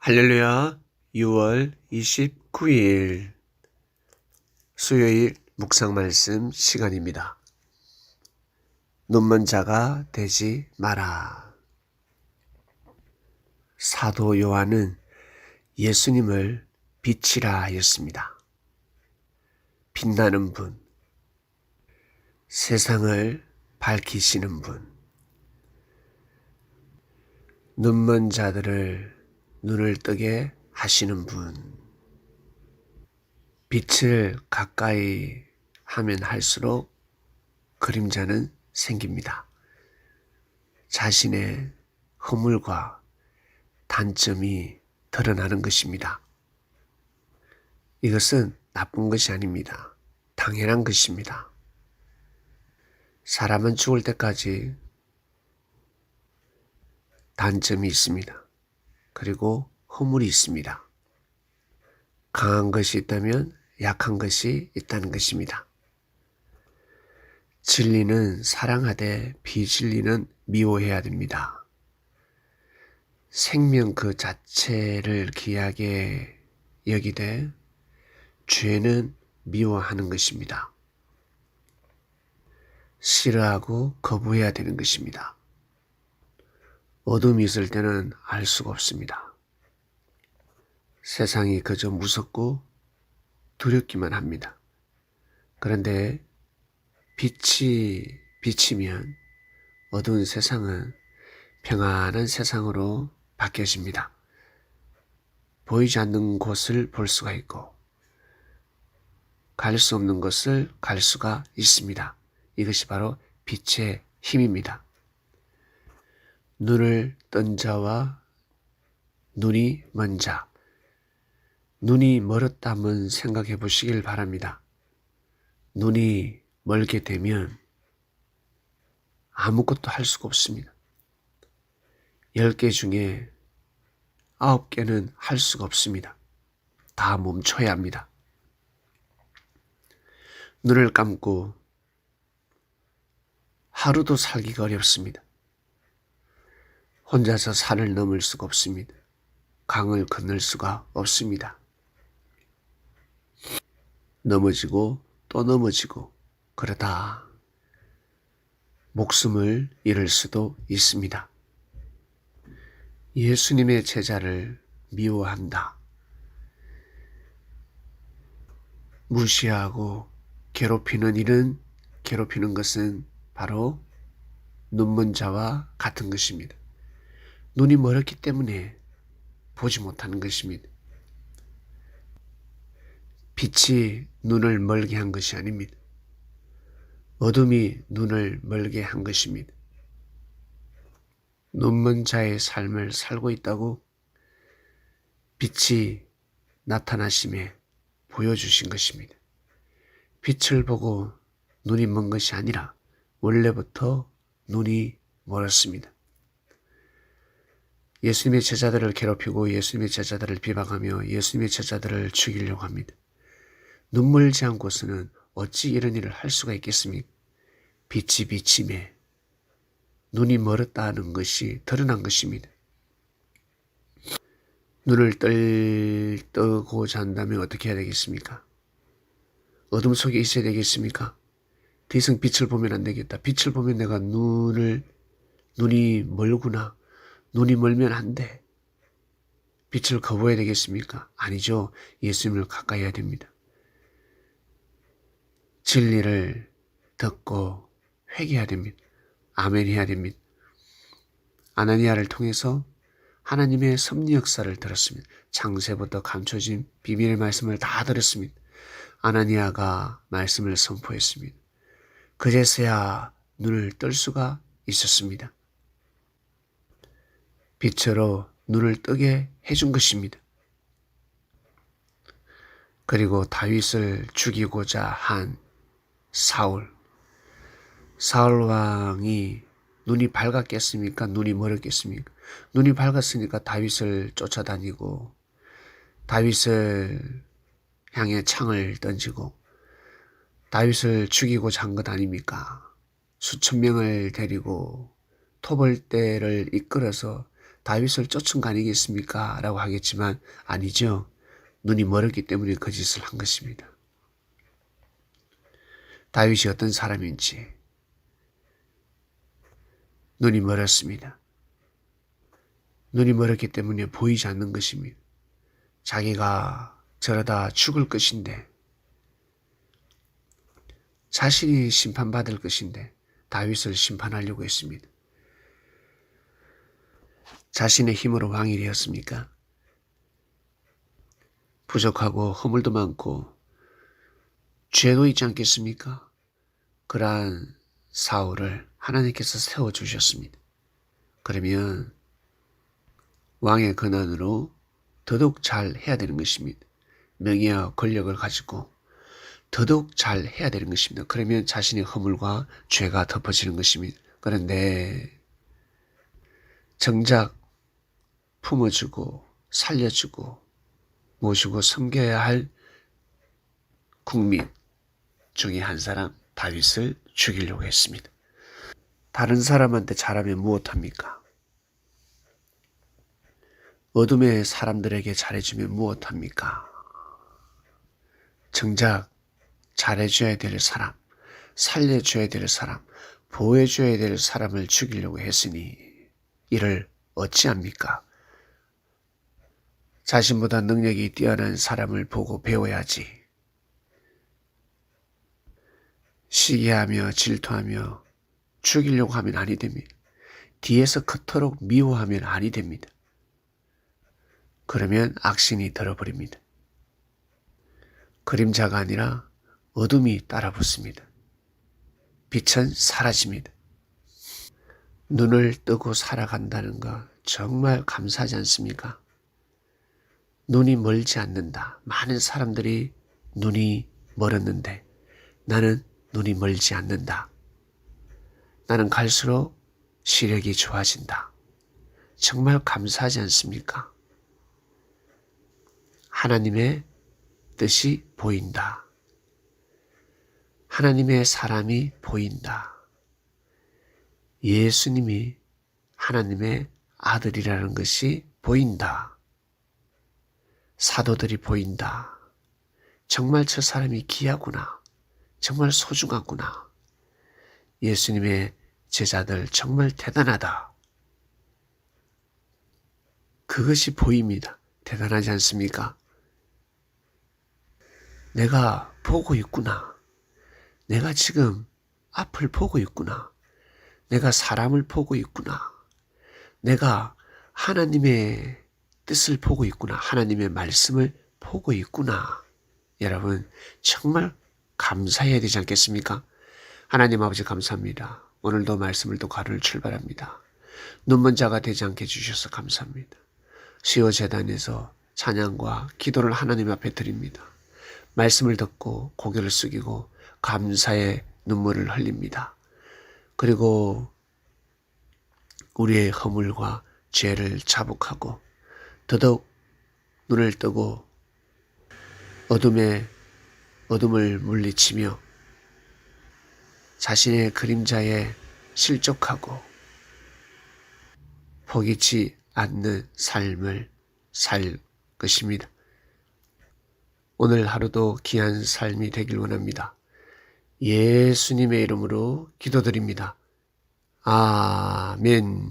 할렐루야. 6월 29일 수요일 묵상 말씀 시간입니다. 눈먼 자가 되지 마라. 사도 요한은 예수님을 빛이라 하였습니다. 빛나는 분, 세상을 밝히시는 분, 눈먼 자들을 눈을 뜨게 하시는 분. 빛을 가까이 하면 할수록 그림자는 생깁니다. 자신의 허물과 단점이 드러나는 것입니다. 이것은 나쁜 것이 아닙니다. 당연한 것입니다. 사람은 죽을 때까지 단점이 있습니다. 그리고 허물이 있습니다. 강한 것이 있다면 약한 것이 있다는 것입니다. 진리는 사랑하되 비진리는 미워해야 됩니다. 생명 그 자체를 귀하게 여기되 죄는 미워하는 것입니다. 싫어하고 거부해야 되는 것입니다. 어둠이 있을 때는 알 수가 없습니다. 세상이 그저 무섭고 두렵기만 합니다. 그런데 빛이 비치면 어두운 세상은 평안한 세상으로 바뀌어집니다. 보이지 않는 곳을 볼 수가 있고 갈 수 없는 곳을 갈 수가 있습니다. 이것이 바로 빛의 힘입니다. 눈을 뜬 자와 눈이 먼 자, 눈이 멀었다 한번 생각해 보시길 바랍니다. 눈이 멀게 되면 아무것도 할 수가 없습니다. 10개 중에 9개는 할 수가 없습니다. 다 멈춰야 합니다. 눈을 감고 하루도 살기가 어렵습니다. 혼자서 산을 넘을 수가 없습니다. 강을 건널 수가 없습니다. 넘어지고 또 넘어지고 그러다 목숨을 잃을 수도 있습니다. 예수님의 제자를 미워한다. 무시하고 괴롭히는 것은 바로 눈먼 자와 같은 것입니다. 눈이 멀었기 때문에 보지 못하는 것입니다. 빛이 눈을 멀게 한 것이 아닙니다. 어둠이 눈을 멀게 한 것입니다. 눈먼 자의 삶을 살고 있다고 빛이 나타나심에 보여주신 것입니다. 빛을 보고 눈이 먼 것이 아니라 원래부터 눈이 멀었습니다. 예수님의 제자들을 괴롭히고 예수님의 제자들을 비방하며 예수님의 제자들을 죽이려고 합니다. 눈멀지 않고서는 어찌 이런 일을 할 수가 있겠습니까? 빛이 비침에 눈이 멀었다는 것이 드러난 것입니다. 눈을 뜨고자 한다면 어떻게 해야 되겠습니까? 어둠 속에 있어야 되겠습니까? 더 이상 빛을 보면 안 되겠다. 빛을 보면 내가 눈이 멀구나. 눈이 멀면 안 돼. 빛을 거부해야 되겠습니까? 아니죠. 예수님을 가까이 해야 됩니다. 진리를 듣고 회개해야 됩니다. 아멘 해야 됩니다. 아나니아를 통해서 하나님의 섭리 역사를 들었습니다. 창세부터 감춰진 비밀의 말씀을 다 들었습니다. 아나니아가 말씀을 선포했습니다. 그제서야 눈을 뜰 수가 있었습니다. 빛으로 눈을 뜨게 해준 것입니다. 그리고 다윗을 죽이고자 한 사울 왕이 눈이 밝았겠습니까? 눈이 멀었겠습니까? 눈이 밝았으니까 다윗을 쫓아다니고 다윗을 향해 창을 던지고 다윗을 죽이고자 한 것 아닙니까? 수천 명을 데리고 토벌대를 이끌어서 다윗을 쫓은 거 아니겠습니까? 라고 하겠지만 아니죠. 눈이 멀었기 때문에 거짓을 한 것입니다. 다윗이 어떤 사람인지 눈이 멀었습니다. 눈이 멀었기 때문에 보이지 않는 것입니다. 자기가 저러다 죽을 것인데, 자신이 심판받을 것인데 다윗을 심판하려고 했습니다. 자신의 힘으로 왕이 되었습니까? 부족하고 허물도 많고 죄도 있지 않겠습니까? 그러한 사울을 하나님께서 세워주셨습니다. 그러면 왕의 권한으로 더더욱 잘 해야 되는 것입니다. 명예와 권력을 가지고 더더욱 잘 해야 되는 것입니다. 그러면 자신의 허물과 죄가 덮어지는 것입니다. 그런데 정작 품어주고 살려주고 모시고 섬겨야 할 국민 중에 한 사람 다윗을 죽이려고 했습니다. 다른 사람한테 잘하면 무엇합니까? 어둠의 사람들에게 잘해주면 무엇합니까? 정작 잘해줘야 될 사람, 살려줘야 될 사람, 보호해줘야 될 사람을 죽이려고 했으니 이를 어찌합니까? 자신보다 능력이 뛰어난 사람을 보고 배워야지. 시기하며 질투하며 죽이려고 하면 아니 됩니다. 뒤에서 그토록 미워하면 아니 됩니다. 그러면 악신이 들어버립니다. 그림자가 아니라 어둠이 따라붙습니다. 빛은 사라집니다. 눈을 뜨고 살아간다는 거 정말 감사하지 않습니까? 눈이 멀지 않는다. 많은 사람들이 눈이 멀었는데 나는 눈이 멀지 않는다. 나는 갈수록 시력이 좋아진다. 정말 감사하지 않습니까? 하나님의 뜻이 보인다. 하나님의 사람이 보인다. 예수님이 하나님의 아들이라는 것이 보인다. 사도들이 보인다. 정말 저 사람이 귀하구나. 정말 소중하구나. 예수님의 제자들 정말 대단하다. 그것이 보입니다. 대단하지 않습니까? 내가 보고 있구나. 내가 지금 앞을 보고 있구나. 내가 사람을 보고 있구나. 내가 하나님의 뜻을 보고 있구나. 하나님의 말씀을 보고 있구나. 여러분 정말 감사해야 되지 않겠습니까? 하나님 아버지 감사합니다. 오늘도 말씀을 또 가루를 출발합니다. 눈먼 자가 되지 않게 해주셔서 감사합니다. 시오재단에서 찬양과 기도를 하나님 앞에 드립니다. 말씀을 듣고 고개를 숙이고 감사의 눈물을 흘립니다. 그리고 우리의 허물과 죄를 자복하고 더더욱 눈을 뜨고 어둠을 물리치며 자신의 그림자에 실족하고 포기치 않는 삶을 살 것입니다. 오늘 하루도 귀한 삶이 되길 원합니다. 예수님의 이름으로 기도드립니다. 아멘.